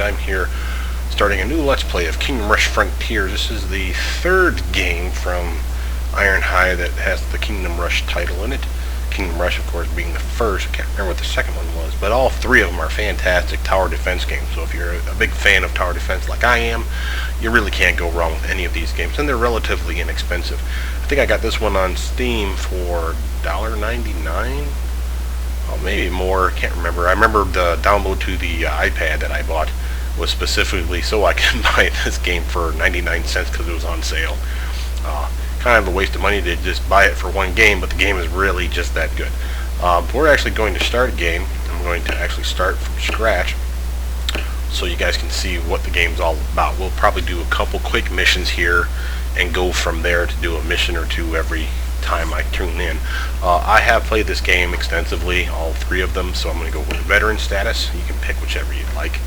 I'm here starting a new Let's Play of Kingdom Rush Frontiers. This is the third game from Iron High that has the Kingdom Rush title in it. Kingdom Rush, of course, being the first. I can't remember what the second one was, but all three of them are fantastic tower defense games. So if you're a big fan of tower defense like I am, you really can't go wrong with any of these games, and they're relatively inexpensive. I think I got this one on Steam for $1.99. Oh, maybe more, can't remember. I remember the download to the iPad that I bought was specifically so I could buy this game for 99 cents because it was on sale. Kind of a waste of money to just buy it for one game, but the game is really just that good. We're actually going to start a game. I'm going to actually start from scratch so you guys can see what the game's all about. We'll probably do a couple quick missions here and go from there to do a mission or two every time I tune in. I have played this game extensively, all three of them, so I'm going to go with veteran status. You can pick whichever you'd like.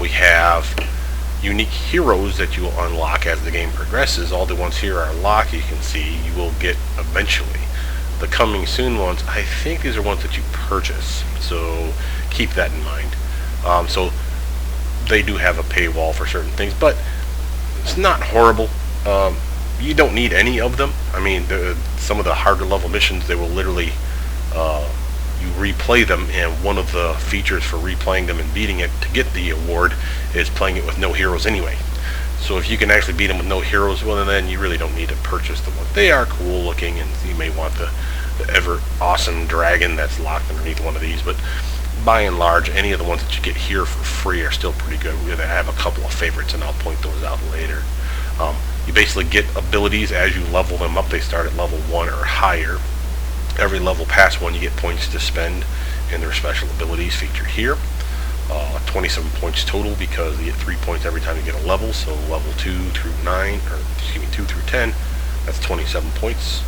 We have unique heroes that you will unlock as the game progresses. All the ones here are locked. You can see you will get eventually. The coming soon ones, I think these are ones that you purchase, so keep that in mind. So they do have a paywall for certain things, but it's not horrible. You don't need any of them. I mean, some of the harder level missions, they will literally you replay them, and one of the features for replaying them and beating it to get the award is playing it with no heroes anyway. So if you can actually beat them with no heroes, well, then you really don't need to purchase the one. They are cool looking, and you may want the ever awesome dragon that's locked underneath one of these, but by and large, any of the ones that you get here for free are still pretty good. I have a couple of favorites, and I'll point those out later. You basically get abilities as you level them up. They start at level 1 or higher. Every level past 1 you get points to spend, and their special abilities featured here. 27 points total because you get 3 points every time you get a level, so level 2 through 2 through 10, that's 27 points.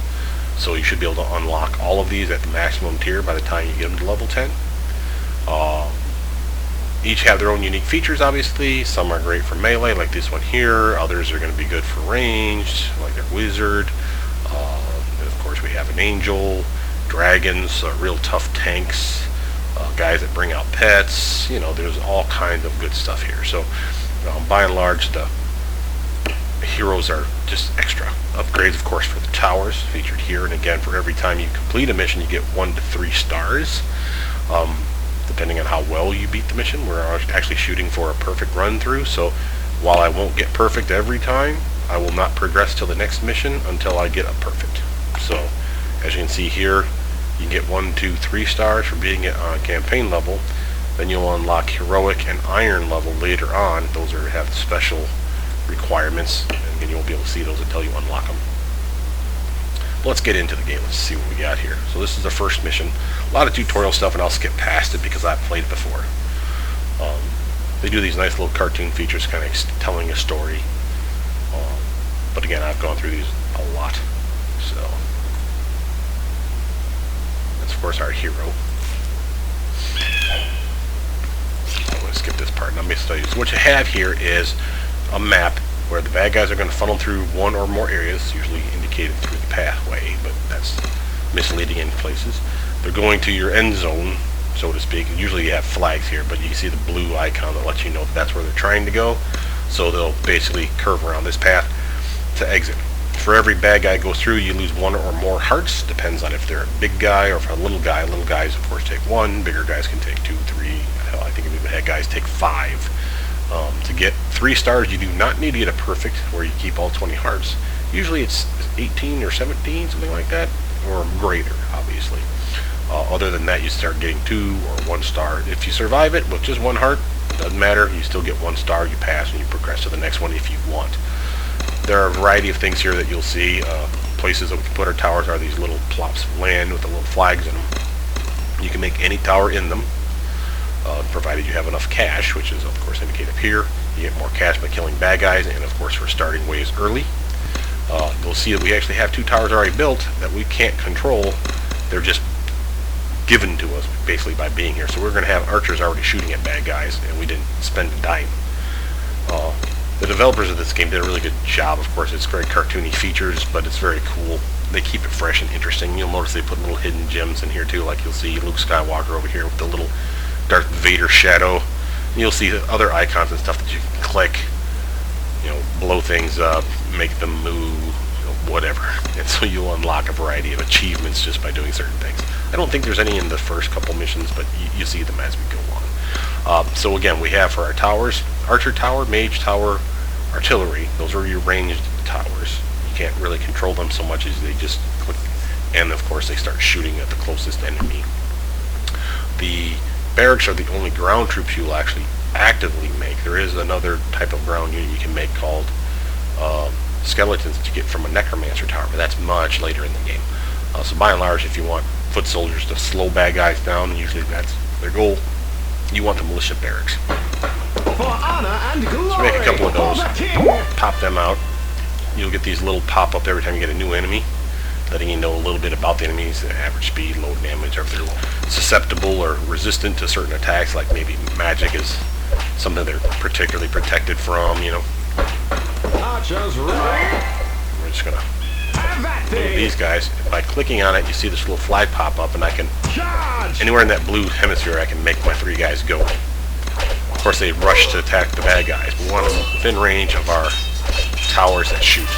So you should be able to unlock all of these at the maximum tier by the time you get them to level 10. Each have their own unique features, obviously. Some are great for melee, like this one here. Others are going to be good for ranged, like their wizard. And of course we have an angel, dragons, real tough tanks, guys that bring out pets. You know, there's all kinds of good stuff here. So by and large, the heroes are just extra. Upgrades, of course, for the towers featured here. And again, for every time you complete a mission, you get 1 to 3 stars. Depending on how well you beat the mission. We're actually shooting for a perfect run through, so while I won't get perfect every time, I will not progress to the next mission until I get a perfect. So as you can see here, you get 1, 2, 3 stars for beating it on campaign level. Then you'll unlock heroic and iron level later on. Those have special requirements, and you'll be able to see those until you unlock them. Let's get into the game. Let's see what we got here. So this is the first mission. A lot of tutorial stuff, and I'll skip past it because I've played it before. They do these nice little cartoon features, kind of telling a story. But again, I've gone through these a lot. So that's of course our hero. I'm going to skip this part. Let me tell you. So what you have here is a map where the bad guys are going to funnel through one or more areas, usually indicated through the pathway, but that's misleading in places. They're going to your end zone, so to speak. Usually you have flags here, but you can see the blue icon that lets you know that's where they're trying to go. So they'll basically curve around this path to exit. For every bad guy goes through, you lose 1 or more hearts. Depends on if they're a big guy or if a little guy. Little guys, of course, take 1. Bigger guys can take 2, 3. Hell, I think even bad guys take 5. To get 3 stars, you do not need to get a perfect where you keep all 20 hearts. Usually it's 18 or 17, something like that, or greater, obviously. Other than that, you start getting 2 or 1 star. If you survive it with just 1 heart, it doesn't matter. You still get 1 star. You pass and you progress to the next one if you want. There are a variety of things here that you'll see. Places that we can put our towers are these little plops of land with the little flags in them. You can make any tower in them, provided you have enough cash, which is of course indicated up here. You get more cash by killing bad guys, and of course for starting waves early. You'll see that we actually have 2 towers already built that we can't control. They're just given to us basically by being here. So we're going to have archers already shooting at bad guys, and we didn't spend a dime. The developers of this game did a really good job. Of course, it's very cartoony features, but it's very cool. They keep it fresh and interesting. You'll notice they put little hidden gems in here too, like you'll see Luke Skywalker over here with the little Darth Vader shadow You'll see other icons and stuff that you can click, blow things up, make them move, whatever. And so you'll unlock a variety of achievements just by doing certain things. I don't think there's any in the first couple missions, but you see them as we go along. So again, we have for our towers, Archer Tower, Mage Tower, Artillery. Those are your ranged towers. You can't really control them so much as they just click, and of course they start shooting at the closest enemy. The barracks are the only ground troops you'll actually actively make. There is another type of ground unit you can make called skeletons that you get from a necromancer tower, but that's much later in the game. So by and large, if you want foot soldiers to slow bad guys down, usually that's their goal. You want the militia barracks. For honor and glory. So make a couple of those, pop them out. You'll get these little pop-up every time you get a new enemy, letting you know a little bit about the enemies, the average speed, low damage, or if they're susceptible or resistant to certain attacks, like maybe magic is something they're particularly protected from, Archers right. We're just gonna move these guys. By clicking on it, you see this little flag pop up, and I can, anywhere in that blue hemisphere, I can make my 3 guys go. Of course, they rush to attack the bad guys. We want them within range of our towers that shoot.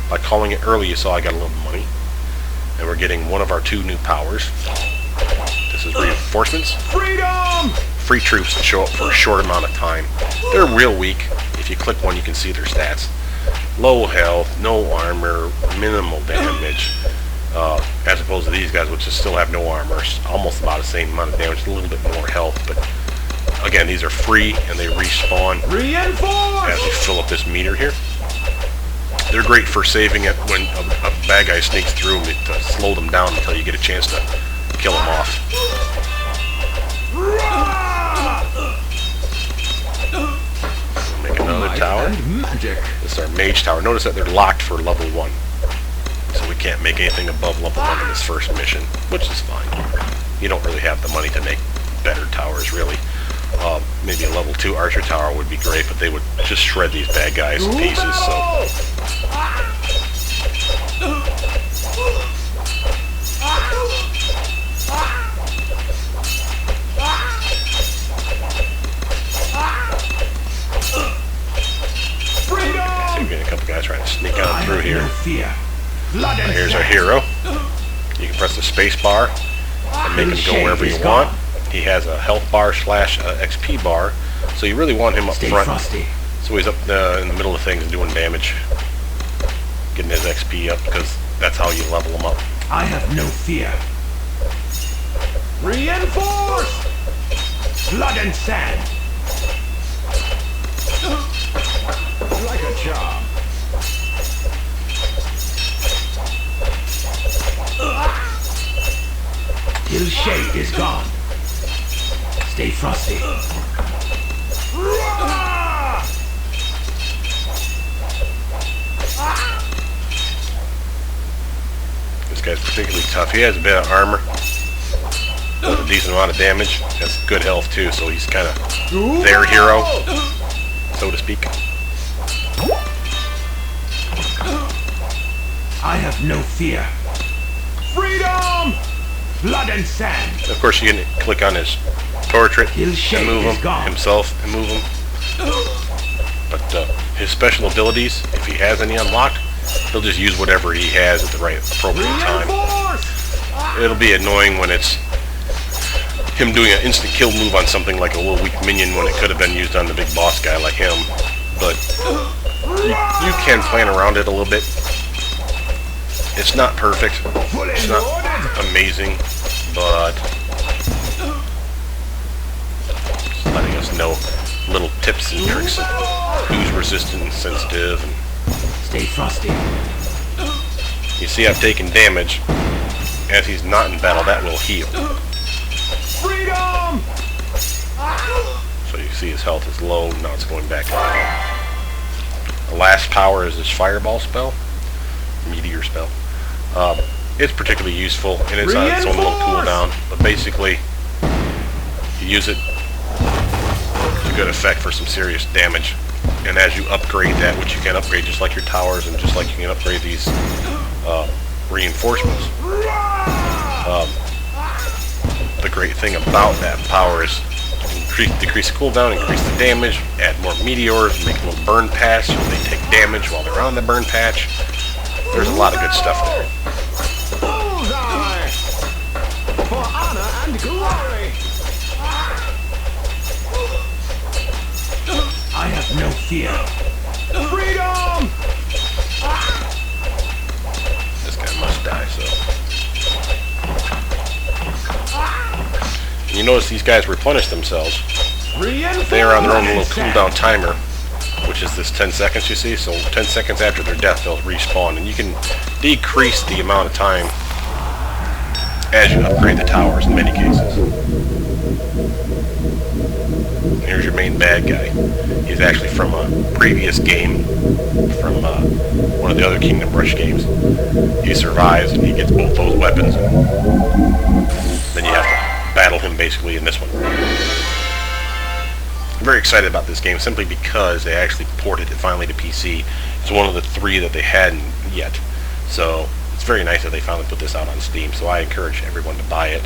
By calling it early, you saw I got a little money. And we're getting one of our 2 new powers. This is reinforcements. Freedom! Free troops that show up for a short amount of time. They're real weak. If you click one, you can see their stats. Low health, no armor, minimal damage. As opposed to these guys, which still have no armor. Almost about the same amount of damage, a little bit more health. But again, these are free, and they respawn as you fill up this meter here. They're great for saving it when a bad guy sneaks through them to slow them down until you get a chance to kill them off. We'll make another tower. This is our Mage Tower. Notice that they're locked for level 1. So we can't make anything above level 1 in this first mission, which is fine. You don't really have the money to make better towers, really. Maybe a level 2 Archer Tower would be great, but they would just shred these bad guys to pieces, so... See, we got a couple guys trying to sneak on through here. Here's our hero. You can press the space bar and make him go wherever you want. He has a health bar / XP bar, so you really want him up front. So he's up in the middle of things doing damage, getting his XP up, because that's how you level him up. I have no fear. Reinforce! Blood and sand. Like a charm. Till shade is gone. Stay frosty. This guy's particularly tough. He has a bit of armor, does a decent amount of damage, has good health too, so he's kind of their hero, so to speak. I have no fear. Freedom! Blood and sand. Of course, you can click on his portrait and move him, himself and move him. But his special abilities, if he has any unlocked, he'll just use whatever he has at the right appropriate time. It'll be annoying when it's him doing an instant kill move on something like a little weak minion when it could have been used on the big boss guy like him. But you can plan around it a little bit. It's not perfect. It's not amazing, but just letting us know little tips and tricks of who's resistant and sensitive. And stay frosty. You see I've taken damage. As he's not in battle, that will heal. Freedom! So you see his health is low, now it's going back up. The last power is his fireball spell, Meteor spell. It's particularly useful, and it's on its own little cooldown, but basically you use it to good effect for some serious damage. And as you upgrade that, which you can upgrade just like your towers and just like you can upgrade these reinforcements, the great thing about that power is you can decrease the cooldown, increase the damage, add more meteors, make a little burn patch so they take damage while they're on the burn patch. There's a lot of good stuff there. Bullseye! For honor and glory! I have no fear. Freedom! This guy must die, so. And you notice these guys replenish themselves. They are on their own little cooldown timer, which is this 10 seconds you see. So 10 seconds after their death, they'll respawn. And you can decrease the amount of time as you upgrade the towers in many cases. Here's your main bad guy. He's actually from a previous game, from one of the other Kingdom Rush games. He survives and he gets both those weapons. Then you have to battle him basically in this one. I'm very excited about this game simply because they actually ported it finally to PC. It's one of the 3 that they hadn't yet. So it's very nice that they finally put this out on Steam. So I encourage everyone to buy it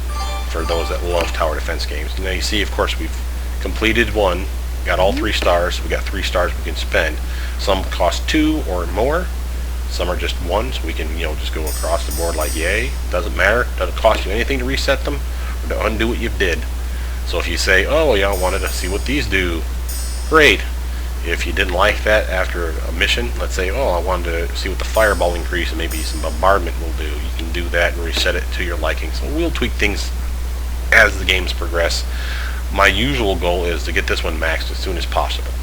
for those that love tower defense games. Now you see, of course, we've completed 1, got all 3 stars. We got 3 stars we can spend. Some cost 2 or more. Some are just 1, so we can, just go across the board like yay. Doesn't matter. Doesn't cost you anything to reset them or to undo what you did. So if you say, oh, yeah, I wanted to see what these do, great. If you didn't like that after a mission, let's say, oh, I wanted to see what the fireball increase and maybe some bombardment will do, you can do that and reset it to your liking. So we'll tweak things as the games progress. My usual goal is to get this one maxed as soon as possible.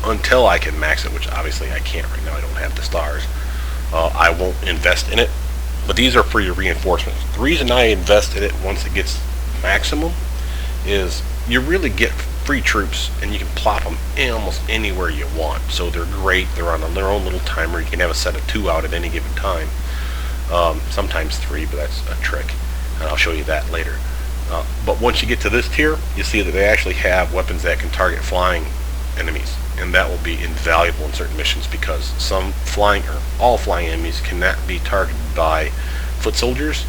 Until I can max it, which obviously I can't right now, I don't have the stars. I won't invest in it. But these are for your reinforcements. The reason I invest in it once it gets maximum is you really get free troops and you can plop them in almost anywhere you want. So they're great. They're on their own little timer. You can have a set of 2 out at any given time. Sometimes 3, but that's a trick. And I'll show you that later. But once you get to this tier, you see that they actually have weapons that can target flying enemies. And that will be invaluable in certain missions because some flying, or all flying enemies cannot be targeted by foot soldiers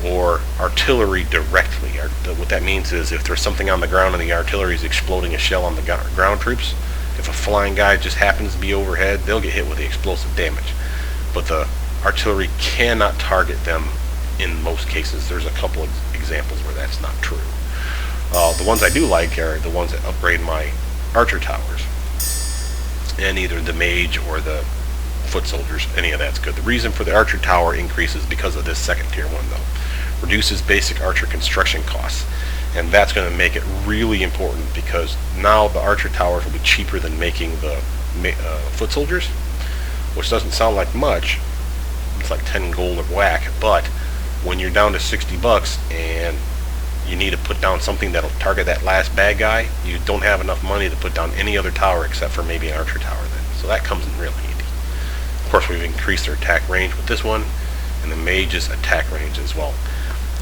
or artillery directly. What that means is if there's something on the ground and the artillery is exploding a shell on the ground troops, if a flying guy just happens to be overhead, they'll get hit with the explosive damage. But the artillery cannot target them in most cases. There's a couple of examples where that's not true. The ones I do like are the ones that upgrade my archer towers. And either the mage or the foot soldiers, any of that's good. The reason for the archer tower increases because of this second tier one though. Reduces basic archer construction costs. And that's going to make it really important because now the archer towers will be cheaper than making the foot soldiers, which doesn't sound like much. It's like 10 gold a whack, but when you're down to $60 and you need to put down something that'll target that last bad guy, you don't have enough money to put down any other tower except for maybe an archer tower then. So that comes in real handy. Of course, we've increased their attack range with this one, and the mage's attack range as well.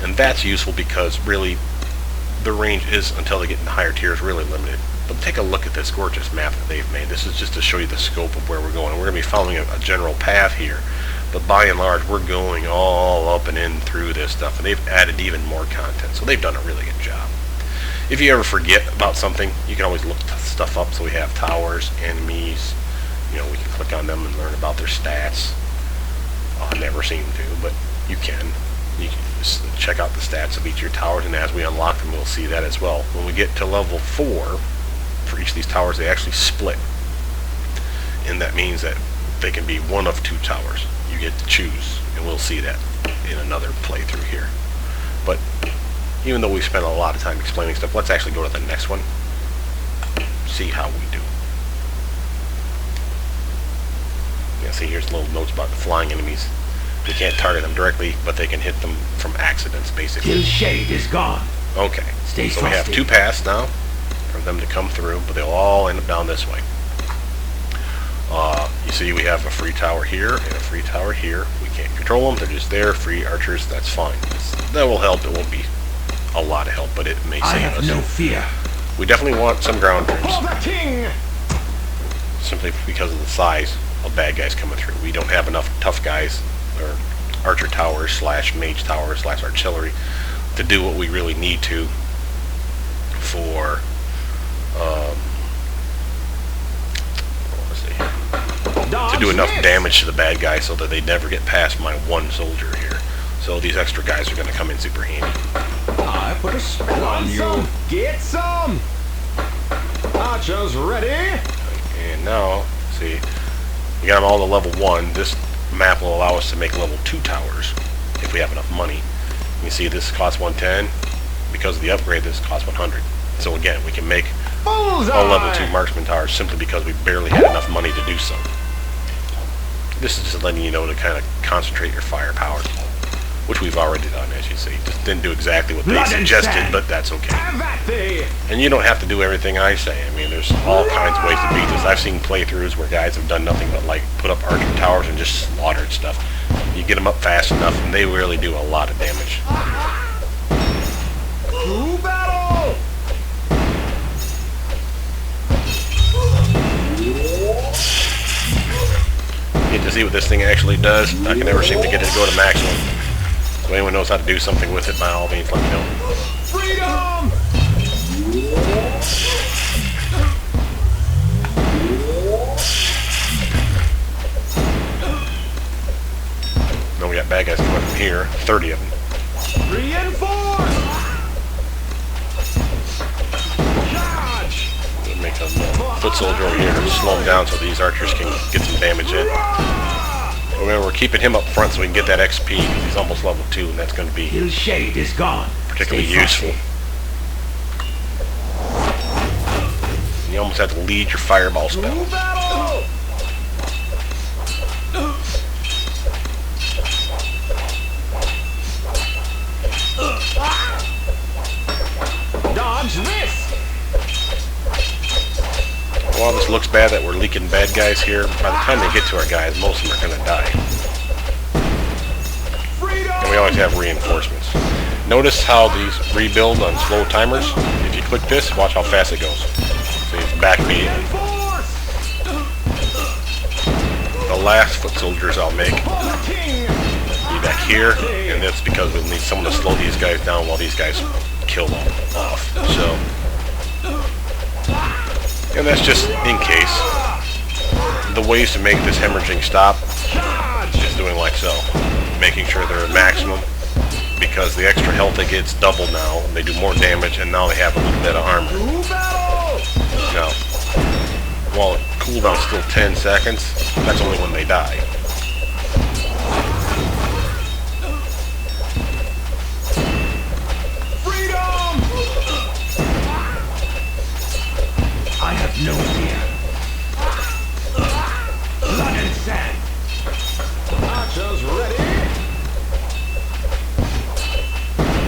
And that's useful because really the range is, until they get into higher tiers, really limited. But take a look at this gorgeous map that they've made. This is just to show you the scope of where we're going. We're going to be following a general path here, but by and large we're going all up and in through this stuff, and they've added even more content, so they've done a really good job. If you ever forget about something, you can always look stuff up. So we have towers, enemies, we can click on them and learn about their stats. I never seem to, but you can just check out the stats of each of your towers, and as we unlock them we'll see that as well. When we get to level 4, for each of these towers they actually split, and that means that they can be one of 2 towers. You get to choose, and we'll see that in another playthrough here. But even though we spent a lot of time explaining stuff, let's actually go to the next one, see how we do. Yeah, see, here's little notes about the flying enemies. You can't target them directly, but they can hit them from accidents, basically. Till shade is gone. Okay, Stay so we have frosty. 2 paths now for them to come through, but they'll all end up down this way. You see we have a free tower here and a free tower here. We can't control them, they're just there, free archers, that's fine. That will help. It won't be a lot of help, but it may I save have us. no fear. We definitely want some ground troops, For the king! simply because of the size of bad guys coming through. We don't have enough tough guys, or archer towers slash mage towers slash artillery, to do what we really need to for let's see, to do enough damage to the bad guy so that they never get past my one soldier here. So these extra guys are going to come in super handy. I put a spell on you. Get some. Archers ready. And now, see, we got them all to level 1. This map will allow us to make level 2 towers if we have enough money. You see this costs 110. Because of the upgrade, this costs 100. So again, we can make all level 2 marksman towers simply because we barely had enough money to do so. This is just letting you know to kind of concentrate your firepower, which we've already done, as you see. Just didn't do exactly what they suggested, but that's okay. And you don't have to do everything I say. I mean, there's all kinds of ways to beat this. I've seen playthroughs where guys have done nothing but like put up archer towers and just slaughtered stuff. You get them up fast enough, and they really do a lot of damage. To battle! You get to see what this thing actually does. I can never seem to get it to go to maximum. So anyone knows how to do something with it, by all means, let me know. Freedom! Then we got bad guys coming from here, 30 of them. Reinforce! Charge! Make a foot soldier over here to slow him down so these archers can get some damage in. Remember, we're keeping him up front so we can get that XP because he's almost level 2, and that's going to be His shade is gone. particularly useful. And you almost have to lead your fireball spell. To battle! Dodge this! While this looks bad that we're leaking bad guys here, by the time they get to our guys, most of them are going to die. And we always have reinforcements. Notice how these rebuild on slow timers. If you click this, watch how fast it goes. See, it's back immediately. The last foot soldiers I'll make be back here, and that's because we'll need someone to slow these guys down while these guys kill them off. So, and that's just in case. The ways to make this hemorrhaging stop is doing like so. Making sure they're at maximum, because the extra health they get is double now. They do more damage, and now they have a little bit of armor. Now, while the cooldown's still 10 seconds, that's only when they die. I have no fear. Blood and sand. Archers ready.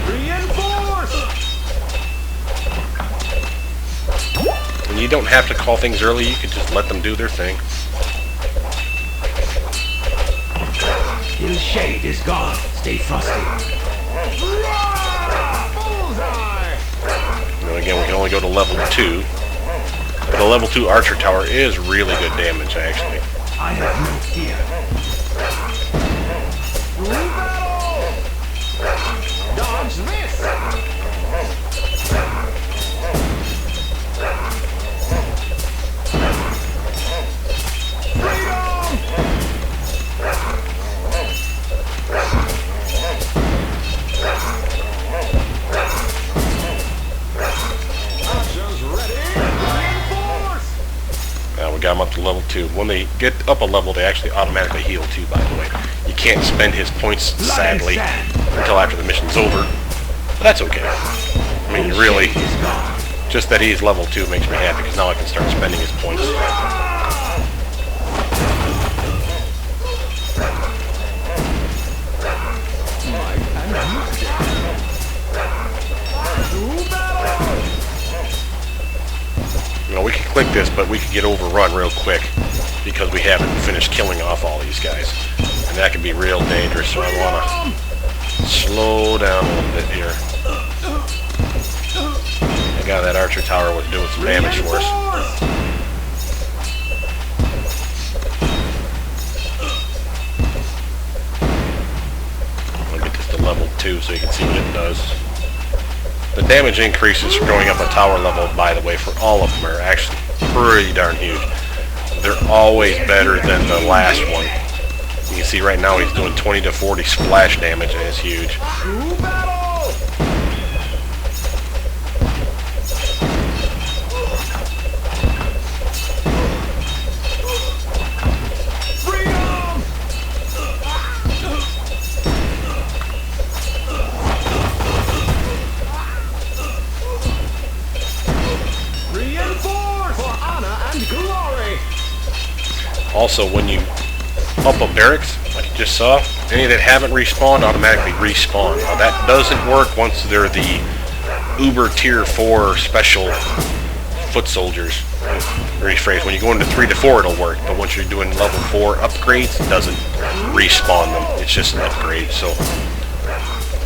Reinforce. And you don't have to call things early. You can just let them do their thing. His shade is gone. Stay frosty. Bullseye. And again, we can only go to level 2. But the level 2 archer tower is really good damage, actually. I have no fear. Dodge this! We got them up to level 2. When they get up a level, they actually automatically heal too, by the way. You can't spend his points, sadly, until after the mission's over. But that's okay. I mean, really, just that he's level 2 makes me happy, because now I can start spending his points. You know, we can click this, but we could get overrun real quick because we haven't finished killing off all these guys. And that can be real dangerous, so I want to slow down a little bit here. I got that archer tower was doing some damage for us. I'm going to get this to level 2 so you can see what it does. The damage increases for going up a tower level, by the way, for all of them are actually pretty darn huge. They're always better than the last one. You can see right now he's doing 20 to 40 splash damage, and it's huge. Also, when you up a barracks, like you just saw, any that haven't respawned automatically respawn. Now that doesn't work once they're the Uber Tier 4 special foot soldiers. Rephrase, when you go into 3 to 4 it'll work, but once you're doing level 4 upgrades, it doesn't respawn them. It's just an upgrade, so...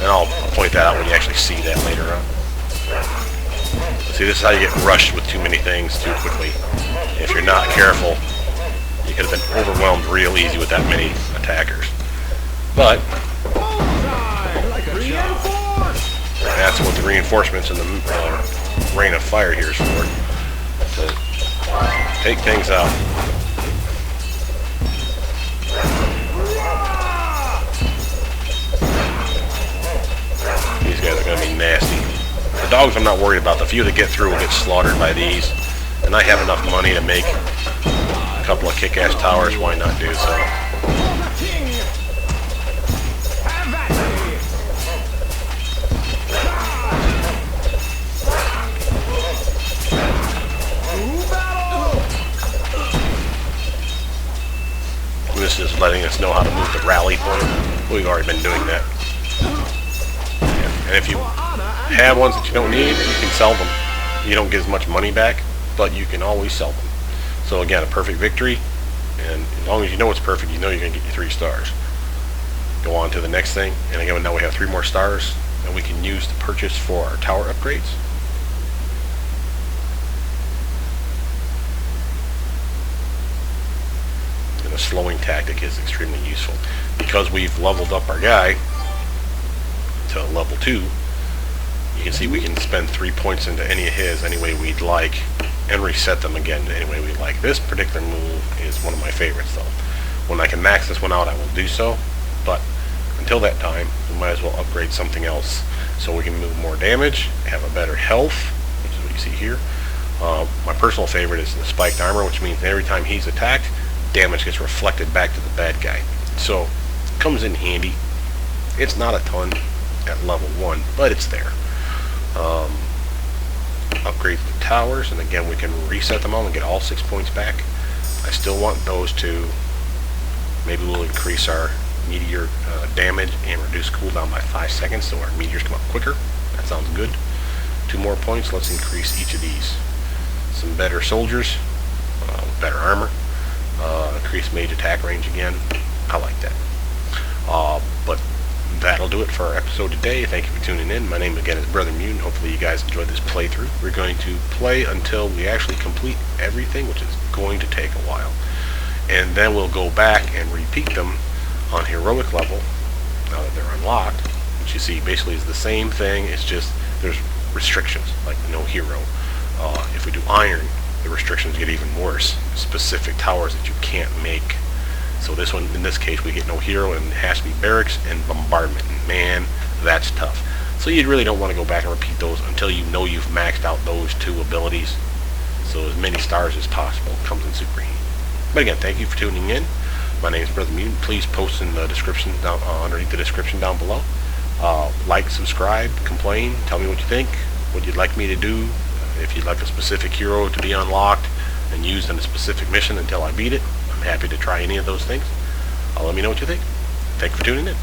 And I'll point that out when you actually see that later on. See, this is how you get rushed with too many things too quickly. If you're not careful, you could have been overwhelmed real easy with that many attackers. But that's what the reinforcements in the Rain of Fire here is for. To take things out. These guys are going to be nasty. The dogs I'm not worried about. The few that get through will get slaughtered by these. And I have enough money to make a couple of kick-ass towers, why not do so? This is letting us know how to move the rally point. We've already been doing that. Yeah. And if you have ones that you don't need, you can sell them. You don't get as much money back, but you can always sell them. So again, a perfect victory, and as long as you know it's perfect, you know you're going to get your 3 stars. Go on to the next thing, and again, now we have 3 more stars that we can use to purchase for our tower upgrades. And the slowing tactic is extremely useful. Because we've leveled up our guy to level 2, you can see we can spend 3 points into any of his any way we'd like, and reset them again any way we like. This particular move is one of my favorites though. When I can max this one out, I will do so, but until that time, we might as well upgrade something else so we can move more damage, have a better health, which is what you see here. My personal favorite is the spiked armor, which means every time he's attacked, damage gets reflected back to the bad guy. So, it comes in handy. It's not a ton at level 1, but it's there. Upgrade the towers, and again we can reset them all and get all 6 points back. I still want those to. Maybe we'll increase our meteor damage and reduce cooldown by 5 seconds so our meteors come up quicker. That sounds good. 2 more points. Let's increase each of these. Some better soldiers, better armor, increase mage attack range again. I like that. But that'll do it for our episode today. Thank you for tuning in. My name again is Brother Mutant. Hopefully you guys enjoyed this playthrough. We're going to play until we actually complete everything, which is going to take a while. And then we'll go back and repeat them on heroic level, now that they're unlocked, which you see basically is the same thing. It's just there's restrictions, like no hero. If we do iron, the restrictions get even worse. Specific towers that you can't make. So this one, in this case, we get no hero, and it has to be barracks and bombardment. And man, that's tough. So you really don't want to go back and repeat those until you know you've maxed out those 2 abilities. So as many stars as possible comes in super handy. But again, thank you for tuning in. My name is Brother Mutant. Please post in the description down underneath the description down below. Like, subscribe, complain, tell me what you think, what you'd like me to do. If you'd like a specific hero to be unlocked and used in a specific mission until I beat it, I'm happy to try any of those things. Let me know what you think. Thank you for tuning in.